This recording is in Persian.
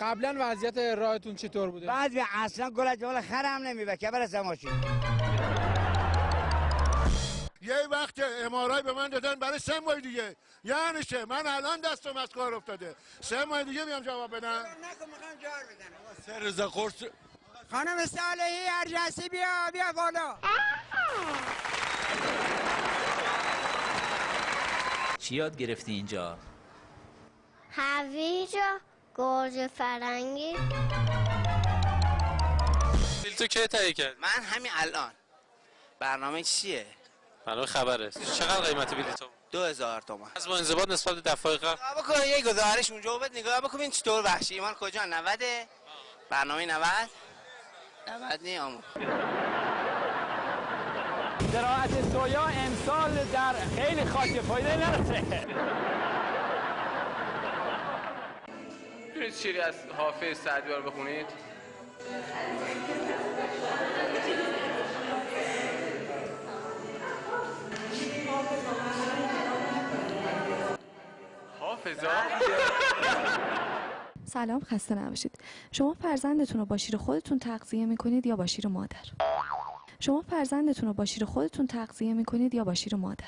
قبلا وضعیت راهتون چطور بوده؟ بعضی اصلا گل جمال خرم نمیبه که برسه ماشین. یه وقت امارای به من دادن برای 3 ماه دیگه، یعنی چه؟ من الان دستم از کار افتاده، 3 ماه دیگه میام جواب بدم. میخوام جار بدن. 3 روز قرص. خانم صالحی ارجسی بیا بالا. چی یاد گرفتی اینجا؟ هویج گوجه فرنگی. تو کی تهیه کرد؟ من همین الان. برنامه چیه؟ برنامه خبره. چقدر قیمت بلیطو؟ 2000 تومان. از با انضباط نسبت به دفعه قبل. بکن یه گزارش اونجا بده نگاه بکن این چطور وحشی ایمان کجا 90 برنامه 90 نی آمو. زراعت سویا امسال در خیلی خاک فایده نرسه. میتونید شعری از حافظ سعدی رو بخونید؟ حافظا. سلام، خسته نباشید. شما فرزندتون رو با شیر خودتون تغذیه میکنید یا با شیر مادر؟ شما فرزندتون رو با شیر خودتون تغذیه میکنید یا با شیر مادر؟